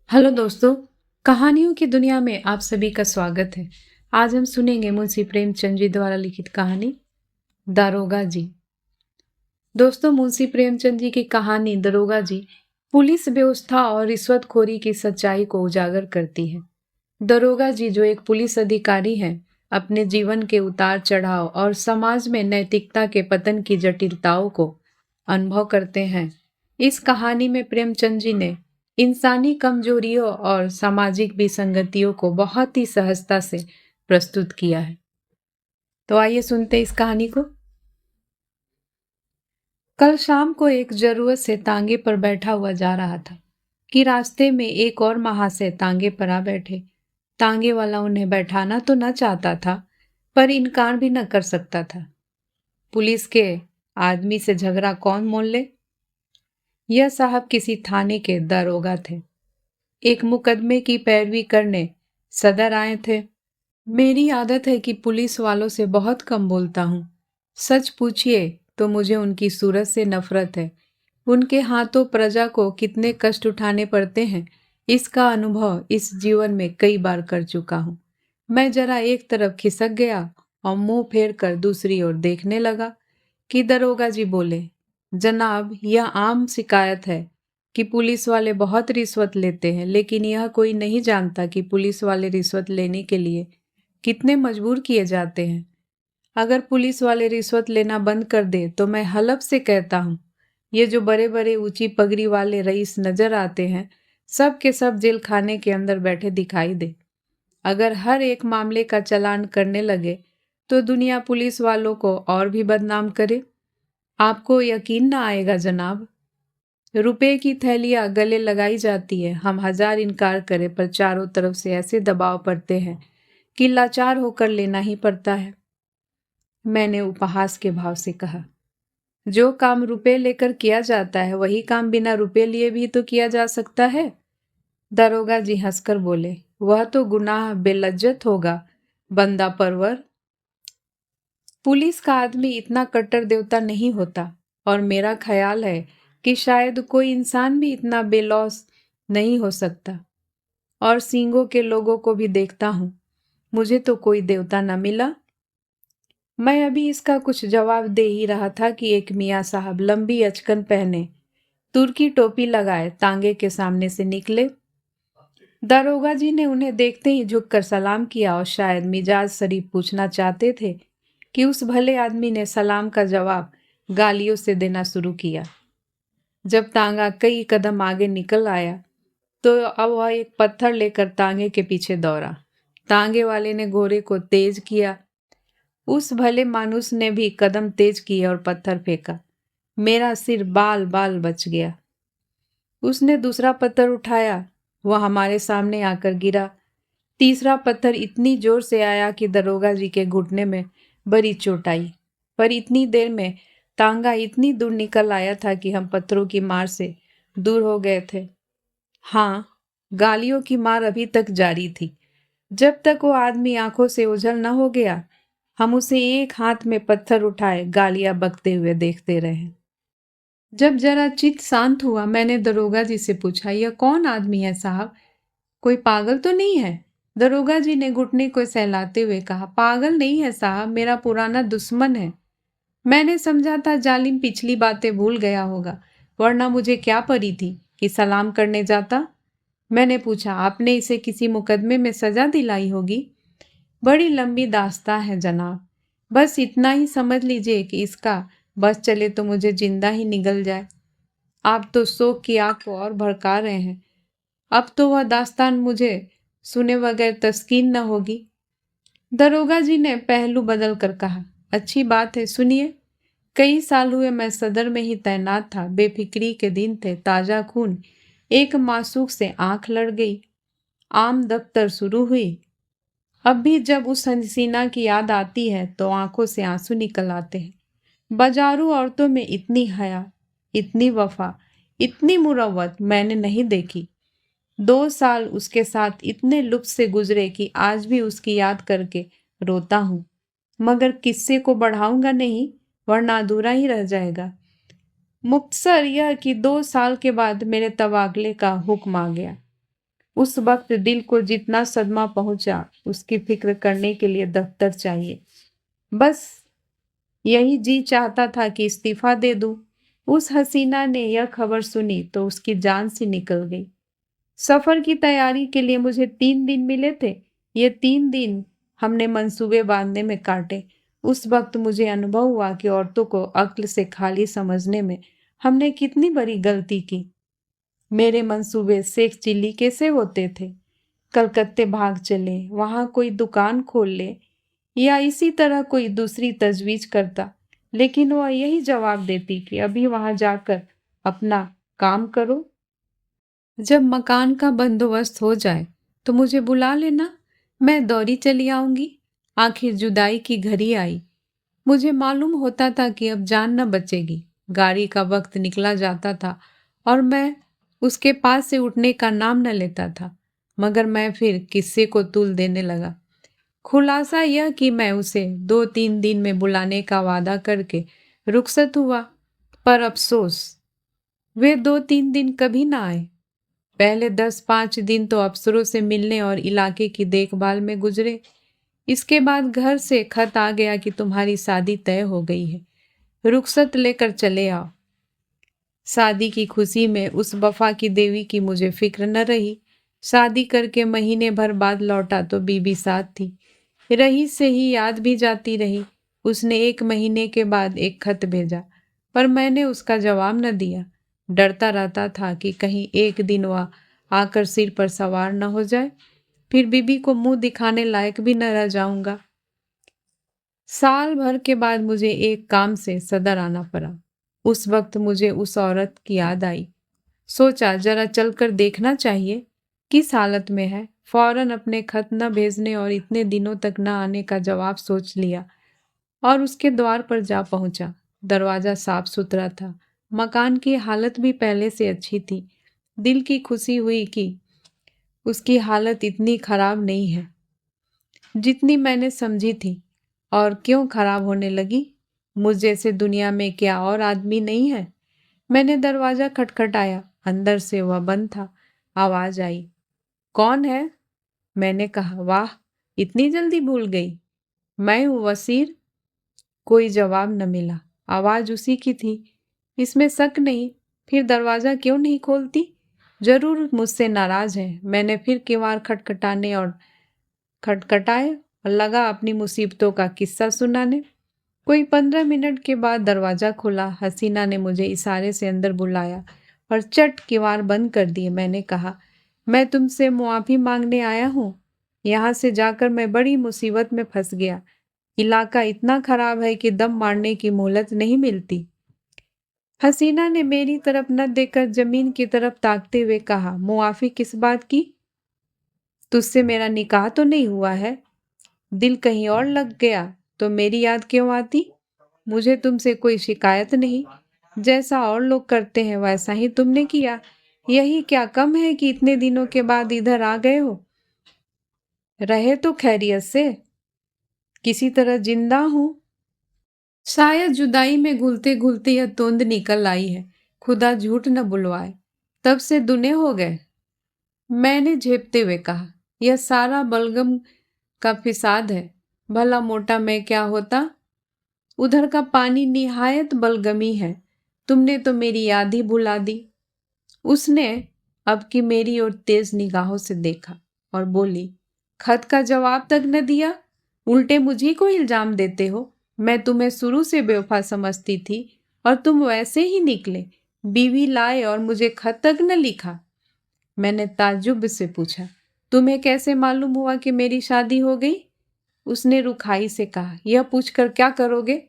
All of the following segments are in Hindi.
हेलो दोस्तों। कहानियों की दुनिया में आप सभी का स्वागत है। आज हम सुनेंगे मुंशी प्रेमचंद जी द्वारा लिखित कहानी दारोगा जी। दोस्तों, मुंशी प्रेमचंद जी की कहानी दारोगा जी पुलिस व्यवस्था और रिश्वतखोरी की सच्चाई को उजागर करती है। दारोगा जी, जो एक पुलिस अधिकारी हैं, अपने जीवन के उतार चढ़ाव और समाज में नैतिकता के पतन की जटिलताओं को अनुभव करते हैं। इस कहानी में प्रेमचंद जी ने इंसानी कमजोरियों और सामाजिक विसंगतियों को बहुत ही सहजता से प्रस्तुत किया है। तो आइए सुनते इस कहानी को। कल शाम को एक जरूरत से तांगे पर बैठा हुआ जा रहा था कि रास्ते में एक और महाशय तांगे पर आ बैठे। तांगे वाला उन्हें बैठाना तो न चाहता था, पर इनकार भी न कर सकता था। पुलिस के आदमी से झगड़ा कौन मोल ले। यह साहब किसी थाने के दरोगा थे। एक मुकदमे की पैरवी करने सदर आए थे। मेरी आदत है कि पुलिस वालों से बहुत कम बोलता हूँ। सच पूछिए तो मुझे उनकी सूरत से नफरत है। उनके हाथों प्रजा को कितने कष्ट उठाने पड़ते हैं, इसका अनुभव इस जीवन में कई बार कर चुका हूँ। मैं जरा एक तरफ खिसक गया और मुंह फेर कर दूसरी ओर देखने लगा कि दरोगा जी बोले, जनाब, यह आम शिकायत है कि पुलिस वाले बहुत रिश्वत लेते हैं, लेकिन यह कोई नहीं जानता कि पुलिस वाले रिश्वत लेने के लिए कितने मजबूर किए जाते हैं। अगर पुलिस वाले रिश्वत लेना बंद कर दे तो मैं हलफ से कहता हूँ, ये जो बड़े बड़े ऊंची पगड़ी वाले रईस नजर आते हैं, सब के सब जेल खाने के अंदर बैठे दिखाई दे। अगर हर एक मामले का चालान करने लगे तो दुनिया पुलिस वालों को और भी बदनाम करे। आपको यकीन ना आएगा जनाब। रुपए की थैलियां गले लगाई जाती है, हम हजार इनकार करें पर चारों तरफ से ऐसे दबाव पड़ते हैं कि लाचार होकर लेना ही पड़ता है। मैंने उपहास के भाव से कहा, जो काम रुपए लेकर किया जाता है वही काम बिना रुपए लिए भी तो किया जा सकता है। दरोगा जी हंसकर बोले, वह तो गुनाह बेलज्जत होगा बंदा परवर। पुलिस का आदमी इतना कट्टर देवता नहीं होता, और मेरा ख्याल है कि शायद कोई इंसान भी इतना बेलौस नहीं हो सकता। और सींगों के लोगों को भी देखता हूँ, मुझे तो कोई देवता न मिला। मैं अभी इसका कुछ जवाब दे ही रहा था कि एक मियाँ साहब लंबी अचकन पहने, तुर्की टोपी लगाए, तांगे के सामने से निकले। दारोगा जी ने उन्हें देखते ही झुककर सलाम किया और शायद मिजाज शरीफ पूछना चाहते थे कि उस भले आदमी ने सलाम का जवाब गालियों से देना शुरू किया। जब तांगा कई कदम आगे निकल आया तो अब वह एक पत्थर लेकर तांगे के पीछे दौड़ा। तांगे वाले ने घोड़े को तेज किया। उस भले मानुस ने भी कदम तेज किए और पत्थर फेंका। मेरा सिर बाल बाल बच गया। उसने दूसरा पत्थर उठाया, वह हमारे सामने आकर गिरा। तीसरा पत्थर इतनी जोर से आया कि दरोगा जी के घुटने में बड़ी चोट आई, पर इतनी देर में तांगा इतनी दूर निकल आया था कि हम पत्थरों की मार से दूर हो गए थे। हाँ, गालियों की मार अभी तक जारी थी। जब तक वो आदमी आंखों से ओझल न हो गया, हम उसे एक हाथ में पत्थर उठाए गालियां बकते हुए देखते रहे। जब जरा चित्त शांत हुआ, मैंने दरोगा जी से पूछा, यह कौन आदमी है साहब? कोई पागल तो नहीं है? दरोगा जी ने घुटने को सहलाते हुए कहा, पागल नहीं है साहब, मेरा पुराना दुश्मन है। मैंने समझा था जालिम पिछली बातें भूल गया होगा, वरना मुझे क्या पड़ी थी कि सलाम करने जाता। मैंने पूछा, आपने इसे किसी मुकदमे में सजा दिलाई होगी? बड़ी लंबी दास्तां है जनाब, बस इतना ही समझ लीजिए कि इसका बस चले तो मुझे जिंदा ही निगल जाए। आप तो शोक की आग को और भड़का रहे हैं। अब तो वह दास्तान मुझे सुने बगैर तस्कीन न होगी। दरोगा जी ने पहलू बदल कर कहा, अच्छी बात है, सुनिए। कई साल हुए मैं सदर में ही तैनात था। बेफिक्री के दिन थे, ताजा खून। एक मासूक से आंख लड़ गई। आम दफ्तर शुरू हुई। अब भी जब उस हसीना की याद आती है तो आंखों से आंसू निकल आते हैं। बाजारू औरतों में इतनी हया, इतनी वफा, इतनी मुरव्वत मैंने नहीं देखी। 2 साल उसके साथ इतने लुत्फ से गुजरे कि आज भी उसकी याद करके रोता हूँ, मगर किस्से को बढ़ाऊंगा नहीं, वरना अधूरा ही रह जाएगा। मुख्तसर यह कि 2 साल के बाद मेरे तबादले का हुक्म आ गया। उस वक्त दिल को जितना सदमा पहुंचा, उसकी फिक्र करने के लिए दफ्तर चाहिए। बस यही जी चाहता था कि इस्तीफा दे दूं। उस हसीना ने यह खबर सुनी तो उसकी जान सी निकल गई। सफर की तैयारी के लिए मुझे 3 दिन मिले थे। ये 3 दिन हमने मंसूबे बांधने में काटे। उस वक्त मुझे अनुभव हुआ कि औरतों को अक्ल से खाली समझने में हमने कितनी बड़ी गलती की। मेरे मंसूबे शेख चिल्ली कैसे होते थे? कलकत्ते भाग चले, वहां कोई दुकान खोल ले या इसी तरह कोई दूसरी तजवीज करता, लेकिन वह यही जवाब देती कि अभी वहां जाकर अपना काम करो। जब मकान का बंदोबस्त हो जाए तो मुझे बुला लेना, मैं दौड़ी चली आऊंगी। आखिर जुदाई की घड़ी आई। मुझे मालूम होता था कि अब जान न बचेगी। गाड़ी का वक्त निकला जाता था और मैं उसके पास से उठने का नाम न लेता था, मगर मैं फिर किस्से को तूल देने लगा। खुलासा यह कि मैं उसे 2-3 दिन में बुलाने का वादा करके रुखसत हुआ, पर अफसोस वे 2-3 दिन कभी ना आए। पहले 10-5 दिन तो अफसरों से मिलने और इलाके की देखभाल में गुजरे। इसके बाद घर से खत आ गया कि तुम्हारी शादी तय हो गई है, रुखसत लेकर चले आओ। शादी की खुशी में उस वफा की देवी की मुझे फिक्र न रही। शादी करके महीने भर बाद लौटा तो बीबी साथ थी। रही से ही याद भी जाती रही। उसने 1 महीने के बाद एक खत भेजा, पर मैंने उसका जवाब न दिया। डरता रहता था कि कहीं एक दिन वह आकर सिर पर सवार न हो जाए, फिर बीबी को मुंह दिखाने लायक भी न रह जाऊंगा। साल भर के बाद मुझे एक काम से सदर आना पड़ा। उस वक्त मुझे उस औरत की याद आई। सोचा जरा चलकर देखना चाहिए किस हालत में है। फौरन अपने खत न भेजने और इतने दिनों तक न आने का जवाब सोच लिया और उसके द्वार पर जा पहुंचा। दरवाजा साफ सुथरा था। मकान की हालत भी पहले से अच्छी थी। दिल की खुशी हुई कि उसकी हालत इतनी खराब नहीं है जितनी मैंने समझी थी। और क्यों खराब होने लगी? मुझ जैसे दुनिया में क्या और आदमी नहीं है? मैंने दरवाजा खटखटाया। अंदर से वह बंद था। आवाज आई, कौन है? मैंने कहा, वाह, इतनी जल्दी भूल गई। मैं हूँ वसीर। कोई जवाब न मिला। आवाज उसी की थी, इसमें शक नहीं। फिर दरवाजा क्यों नहीं खोलती? जरूर मुझसे नाराज है। मैंने फिर किवाड़ खटखटाने और खटखटाए और लगा अपनी मुसीबतों का किस्सा सुनाने। कोई 15 मिनट के बाद दरवाजा खुला। हसीना ने मुझे इशारे से अंदर बुलाया और चट किवाड़ बंद कर दिए। मैंने कहा, मैं तुमसे मुआफ़ी मांगने आया हूँ। यहाँ से जाकर मैं बड़ी मुसीबत में फंस गया। इलाका इतना खराब है कि दम मारने की मोहलत नहीं मिलती। हसीना ने मेरी तरफ न देखकर जमीन की तरफ ताकते हुए कहा, मुआफ़ी किस बात की? तुझसे मेरा निकाह तो नहीं हुआ है? दिल कहीं और लग गया तो मेरी याद क्यों आती? मुझे तुमसे कोई शिकायत नहीं। जैसा और लोग करते हैं वैसा ही तुमने किया। यही क्या कम है कि इतने दिनों के बाद इधर आ गए हो? रहे तो खैरियत से? किसी तरह जिंदा हूं। शायद जुदाई में घुलते घुलते यह तोंद निकल आई है। खुदा झूठ न बुलवाए, तब से दुने हो गए। मैंने झेपते हुए कहा, यह सारा बलगम का फिसाद है। भला मोटा मैं क्या होता? उधर का पानी निहायत बलगमी है। तुमने तो मेरी याद ही भुला दी। उसने अब की मेरी ओर तेज निगाहों से देखा और बोली, खत का जवाब तक न दिया? उल्टे मुझी को इल्जाम देते हो। मैं तुम्हें शुरू से बेवफा समझती थी और तुम वैसे ही निकले। बीवी लाए और मुझे खत तक न लिखा। मैंने ताज्जुब से पूछा, तुम्हें कैसे मालूम हुआ कि मेरी शादी हो गई? उसने रुखाई से कहा, यह पूछकर क्या करोगे?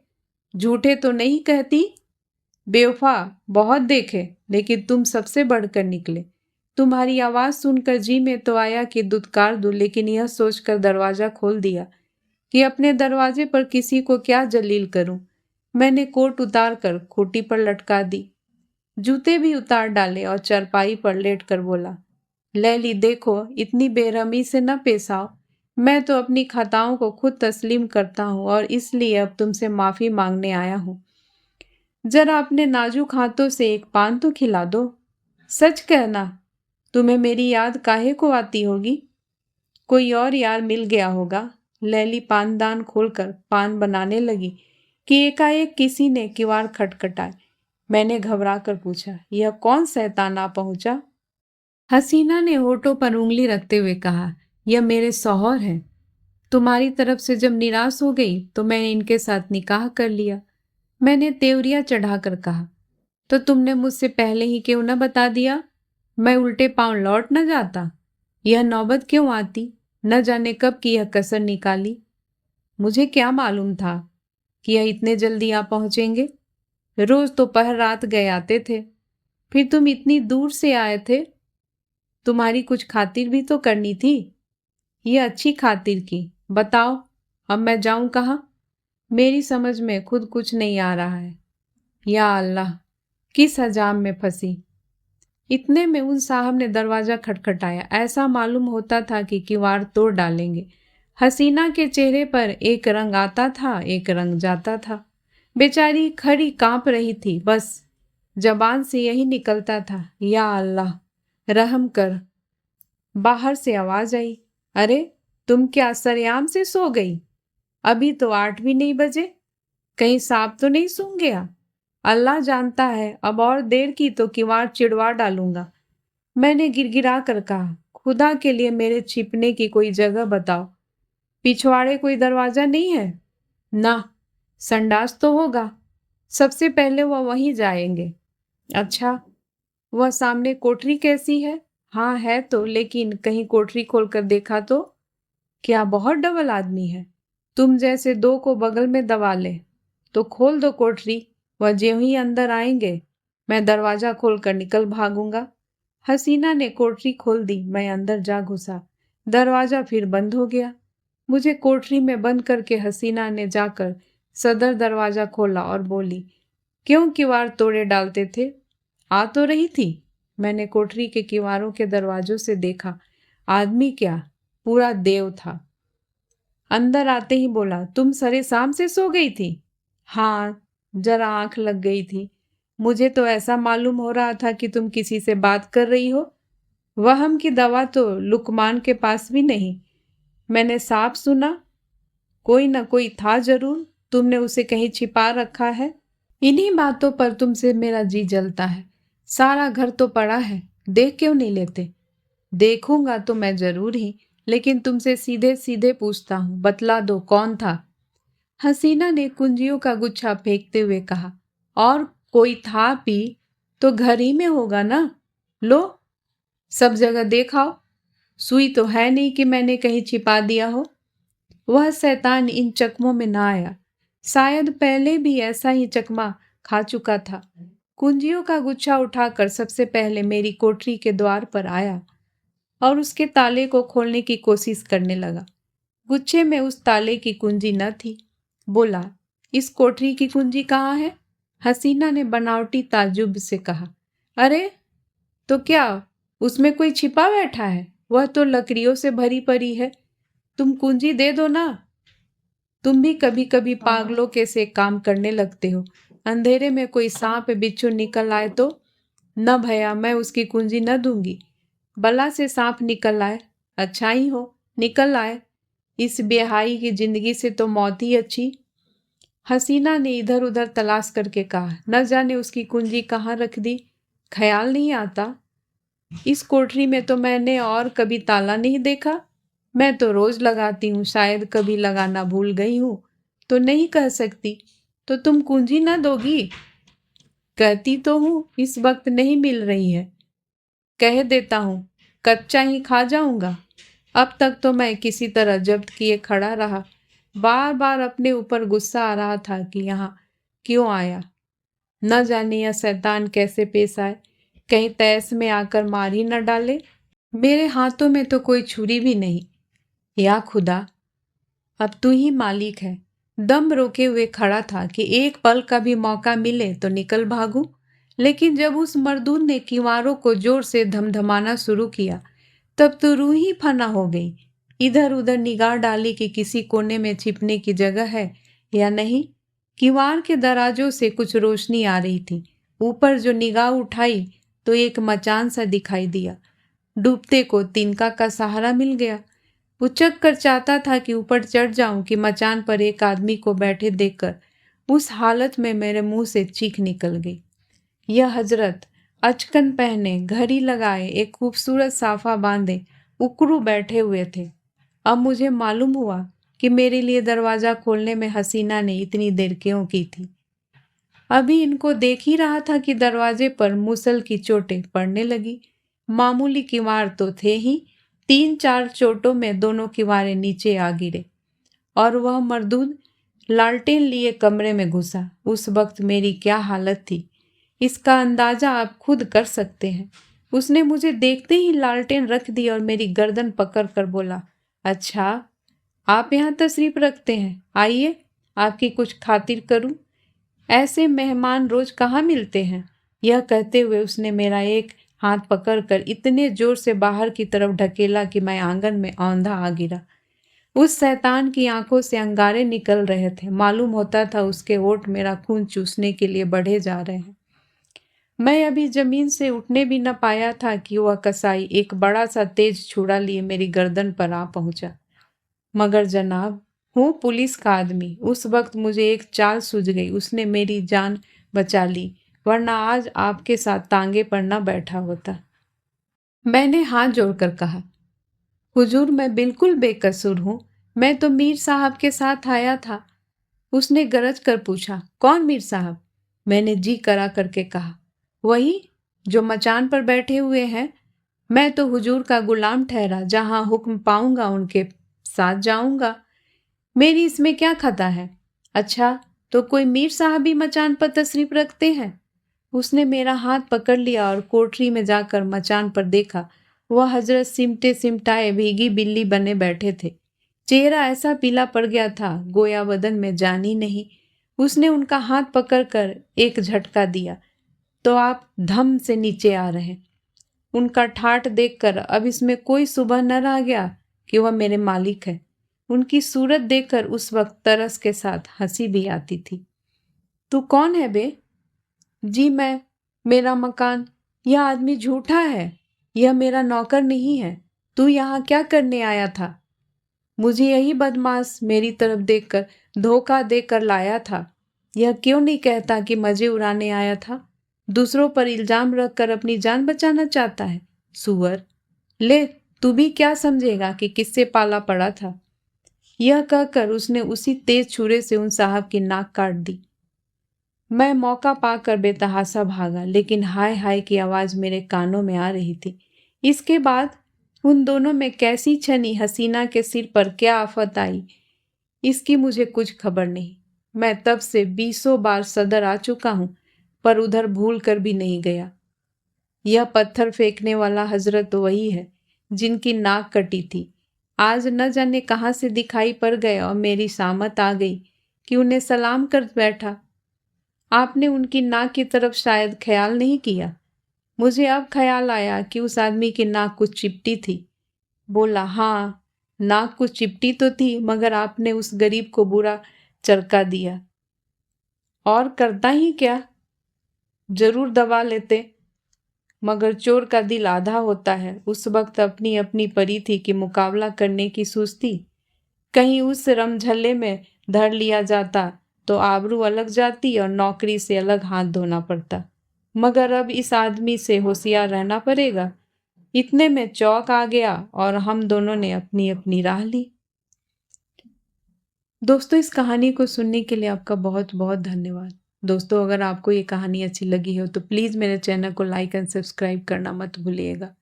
झूठे तो नहीं कहती? बेवफा बहुत देखे, लेकिन तुम सबसे बढ़कर निकले। तुम्हारी आवाज सुनकर जी में तो आया कि दुत्कार दूं, लेकिन यह सोचकर दरवाजा खोल दिया कि अपने दरवाजे पर किसी को क्या जलील करूं। मैंने कोट उतार कर खूंटी पर लटका दी, जूते भी उतार डाले और चरपाई पर लेटकर बोला, लैली देखो, इतनी बेरहमी से न पेश आओ। मैं तो अपनी खताओं को खुद तस्लीम करता हूँ और इसलिए अब तुमसे माफी मांगने आया हूँ। जरा अपने नाजुक हाथों से एक पान तो खिला दो। सच कहना, तुम्हें मेरी याद काहे को आती होगी? कोई और यार मिल गया होगा। लैली पानदान खोलकर पान बनाने लगी कि एकाएक किसी ने किवाड़ खटखटाए। मैंने घबरा कर पूछा, यह कौन शैतान आ पहुंचा? हसीना ने होठों पर उंगली रखते हुए कहा, यह मेरे शौहर हैं। तुम्हारी तरफ से जब निराश हो गई तो मैंने इनके साथ निकाह कर लिया। मैंने तेवरिया चढ़ाकर कहा, तो तुमने मुझसे पहले ही क्यों न बता दिया? मैं उल्टे पांव लौट न जाता। यह नौबत क्यों आती? न जाने कब की यह कसर निकाली। मुझे क्या मालूम था कि यह इतने जल्दी आ पहुंचेंगे। रोज दोपहर रात गए आते थे, फिर तुम इतनी दूर से आए थे। तुम्हारी कुछ खातिर भी तो करनी थी। ये अच्छी खातिर की। बताओ, अब मैं जाऊं कहाँ? मेरी समझ में खुद कुछ नहीं आ रहा है। या अल्लाह, किस हजाम में फंसी। इतने में उन साहब ने दरवाजा खटखटाया। ऐसा मालूम होता था कि किवाड़ तोड़ डालेंगे। हसीना के चेहरे पर एक रंग आता था, एक रंग जाता था। बेचारी खड़ी कांप रही थी। बस जबान से यही निकलता था, या अल्लाह रहम कर। बाहर से आवाज आई, अरे तुम क्या सरेआम से सो गई? अभी तो 8 भी नहीं बजे। कहीं सांप तो नहीं सूंघ गया? अल्लाह जानता है, अब और देर की तो किवाड़ चिड़वा डालूंगा। मैंने गिड़गिड़ा कर कहा, खुदा के लिए मेरे छिपने की कोई जगह बताओ। पिछवाड़े कोई दरवाजा नहीं है? ना, संडास तो होगा। सबसे पहले वह वहीं जाएंगे। अच्छा, वह सामने कोठरी कैसी है? हाँ है तो, लेकिन कहीं कोठरी खोलकर देखा तो? क्या बहुत डबल आदमी है? तुम जैसे दो को बगल में दबा ले। तो खोल दो कोठरी। वह ज्यों ही अंदर आएंगे, मैं दरवाजा खोलकर निकल भागूंगा। हसीना ने कोठरी खोल दी। मैं अंदर जा घुसा। दरवाजा फिर बंद हो गया। मुझे कोठरी में बंद करके हसीना ने जाकर सदर दरवाजा खोला और बोली, क्यों किवाड़ तोड़े डालते थे? आ तो रही थी। मैंने कोठरी के किवाड़ों के दरवाजों से देखा। आदमी क्या, पूरा देव था। अंदर आते ही बोला, तुम सरे शाम से सो गई थी? हाँ, जरा आंख लग गई थी। मुझे तो ऐसा मालूम हो रहा था कि तुम किसी से बात कर रही हो। वहम की दवा तो लुकमान के पास भी नहीं। मैंने साफ सुना, कोई न कोई था जरूर। तुमने उसे कहीं छिपा रखा है। इन्हीं बातों पर तुमसे मेरा जी जलता है। सारा घर तो पड़ा है, देख क्यों नहीं लेते? देखूंगा तो मैं जरूर ही, लेकिन तुमसे सीधे सीधे पूछता हूँ, बतला दो कौन था? हसीना ने कुंजियों का गुच्छा फेंकते हुए कहा, और कोई था भी तो घर ही में होगा ना। लो, सब जगह देखाओ। सुई तो है नहीं कि मैंने कहीं छिपा दिया हो। वह शैतान इन चकमों में ना आया। शायद पहले भी ऐसा ही चकमा खा चुका था। कुंजियों का गुच्छा उठाकर सबसे पहले मेरी कोठरी के द्वार पर आया और उसके ताले को खोलने की कोशिश करने लगा। गुच्छे में उस ताले की कुंजी न थी। बोला, इस कोठरी की कुंजी कहाँ है? हसीना ने बनावटी ताज्जुब से कहा, अरे तो क्या उसमें कोई छिपा बैठा है? वह तो लकड़ियों से भरी पड़ी है। तुम कुंजी दे दो ना। तुम भी कभी कभी पागलों के से काम करने लगते हो। अंधेरे में कोई सांप बिच्छू निकल आए तो? न भैया, मैं उसकी कुंजी न दूंगी। बला से सांप निकल आए, अच्छा ही हो, निकल आए। इस बेहाई की जिंदगी से तो मौत ही अच्छी। हसीना ने इधर उधर तलाश करके कहा, न जाने उसकी कुंजी कहाँ रख दी। ख्याल नहीं आता। इस कोठरी में तो मैंने और कभी ताला नहीं देखा। मैं तो रोज लगाती हूँ, शायद कभी लगाना भूल गई हूँ तो नहीं कह सकती। तो तुम कुंजी ना दोगी? कहती तो हूँ, इस वक्त नहीं मिल रही है। कह देता हूँ, कच्चा ही खा जाऊंगा। अब तक तो मैं किसी तरह जब्त किए खड़ा रहा। बार बार अपने ऊपर गुस्सा आ रहा था कि यहाँ क्यों आया। न जाने यह शैतान कैसे पेश आए, कहीं तैस में आकर मार ही न डाले। मेरे हाथों में तो कोई छुरी भी नहीं। या खुदा, अब तू ही मालिक है। दम रोके हुए खड़ा था कि एक पल का भी मौका मिले तो निकल भागूं। लेकिन जब उस मर्दून ने किवारों को जोर से धमधमाना शुरू किया, तब तो रूह ही फना हो गई। इधर उधर निगाह डाली कि किसी कोने में छिपने की जगह है या नहीं। किवाड़ के दराजों से कुछ रोशनी आ रही थी। ऊपर जो निगाह उठाई तो एक मचान सा दिखाई दिया। डूबते को तिनका का सहारा मिल गया। उचक कर चाहता था कि ऊपर चढ़ जाऊं कि मचान पर एक आदमी को बैठे देखकर उस हालत में मेरे मुंह से चीख निकल गई। यह हजरत अचकन पहने, घड़ी लगाए, एक खूबसूरत साफा बांधे उकरू बैठे हुए थे। अब मुझे मालूम हुआ कि मेरे लिए दरवाजा खोलने में हसीना ने इतनी देर क्यों की थी। अभी इनको देख ही रहा था कि दरवाजे पर मुसल की चोटें पड़ने लगी। मामूली किवाड़ तो थे ही, 3-4 चोटों में दोनों किवाड़े नीचे आ गिरे और वह मरदूद लालटेन लिए कमरे में घुसा। उस वक्त मेरी क्या हालत थी इसका अंदाजा आप खुद कर सकते हैं। उसने मुझे देखते ही लालटेन रख दी और मेरी गर्दन पकड़ कर बोला, अच्छा आप यहाँ तशरीफ रखते हैं, आइए आपकी कुछ खातिर करूं। ऐसे मेहमान रोज कहाँ मिलते हैं। यह कहते हुए उसने मेरा एक हाथ पकड़कर इतने जोर से बाहर की तरफ ढकेला कि मैं आंगन में औंधा आ गिरा। उस शैतान की आंखों से अंगारे निकल रहे थे। मालूम होता था उसके होठ मेरा खून चूसने के लिए बढ़े जा रहे हैं। मैं अभी जमीन से उठने भी न पाया था कि वह कसाई एक बड़ा सा तेज छुरा लिए मेरी गर्दन पर आ पहुंचा। मगर जनाब, हूँ पुलिस का आदमी। उस वक्त मुझे एक चाल सूझ गई। उसने मेरी जान बचा ली, वरना आज आपके साथ तांगे पर न बैठा होता। मैंने हाथ जोड़कर कहा, हुजूर मैं बिल्कुल बेकसूर हूँ, मैं तो मीर साहब के साथ आया था। उसने गरज कर पूछा, कौन मीर साहब? मैंने जी करा करके कहा, वही जो मचान पर बैठे हुए हैं। मैं तो हुजूर का गुलाम ठहरा, जहां हुक्म पाऊंगा उनके साथ जाऊंगा। मेरी इसमें क्या खता है? अच्छा, तो कोई मीर साहब भी मचान पर तशरीफ रखते हैं? उसने मेरा हाथ पकड़ लिया और कोठरी में जाकर मचान पर देखा। वह हजरत सिमटे सिमटाए भीगी बिल्ली बने बैठे थे। चेहरा ऐसा पीला पड़ गया था गोया बदन में जान ही नहीं। उसने उनका हाथ पकड़कर एक झटका दिया तो आप धम से नीचे आ रहे। उनका ठाठ देखकर अब इसमें कोई सुबह न रह गया कि वह मेरे मालिक है। उनकी सूरत देखकर उस वक्त तरस के साथ हंसी भी आती थी। तू कौन है बे? जी मैं, मेरा मकान। यह आदमी झूठा है, यह मेरा नौकर नहीं है। तू यहाँ क्या करने आया था? मुझे यही बदमाश मेरी तरफ देखकर धोखा देकर लाया था। यह क्यों नहीं कहता कि मजे उड़ाने आया था? दूसरों पर इल्जाम रखकर अपनी जान बचाना चाहता है। सुअर, ले तू भी क्या समझेगा कि किससे पाला पड़ा था। यह कहकर उसने उसी तेज छुरे से उन साहब की नाक काट दी। मैं मौका पाकर बेतहासा भागा, लेकिन हाय हाय की आवाज मेरे कानों में आ रही थी। इसके बाद उन दोनों में कैसी छनी हसीना के सिर पर क्या आफत आई, इसकी मुझे कुछ खबर नहीं। मैं तब से 20 बार सदर आ चुका हूं, पर उधर भूल कर भी नहीं गया। यह पत्थर फेंकने वाला हजरत वही है जिनकी नाक कटी थी। आज न जाने कहां से दिखाई पड़ गए और मेरी सामत आ गई कि उन्हें सलाम कर बैठा। आपने उनकी नाक की तरफ शायद ख्याल नहीं किया। मुझे अब ख्याल आया कि उस आदमी की नाक कुछ चिपटी थी। बोला, हाँ नाक कुछ चिपटी तो थी, मगर आपने उस गरीब को बुरा चरका दिया। और करता ही क्या, जरूर दबा लेते, मगर चोर का दिल आधा होता है। उस वक्त अपनी अपनी परी थी कि मुकाबला करने की सुस्ती। कहीं उस रमझल्ले में धर लिया जाता तो आबरू अलग जाती और नौकरी से अलग हाथ धोना पड़ता। मगर अब इस आदमी से होशियार रहना पड़ेगा। इतने में चौक आ गया और हम दोनों ने अपनी अपनी राह ली। दोस्तों, इस कहानी को सुनने के लिए आपका बहुत बहुत धन्यवाद। दोस्तों, अगर आपको ये कहानी अच्छी लगी हो तो प्लीज़ मेरे चैनल को लाइक एंड सब्सक्राइब करना मत भूलिएगा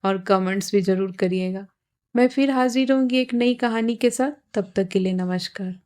और कमेंट्स भी ज़रूर करिएगा। मैं फिर हाजिर होंगी एक नई कहानी के साथ। तब तक के लिए नमस्कार।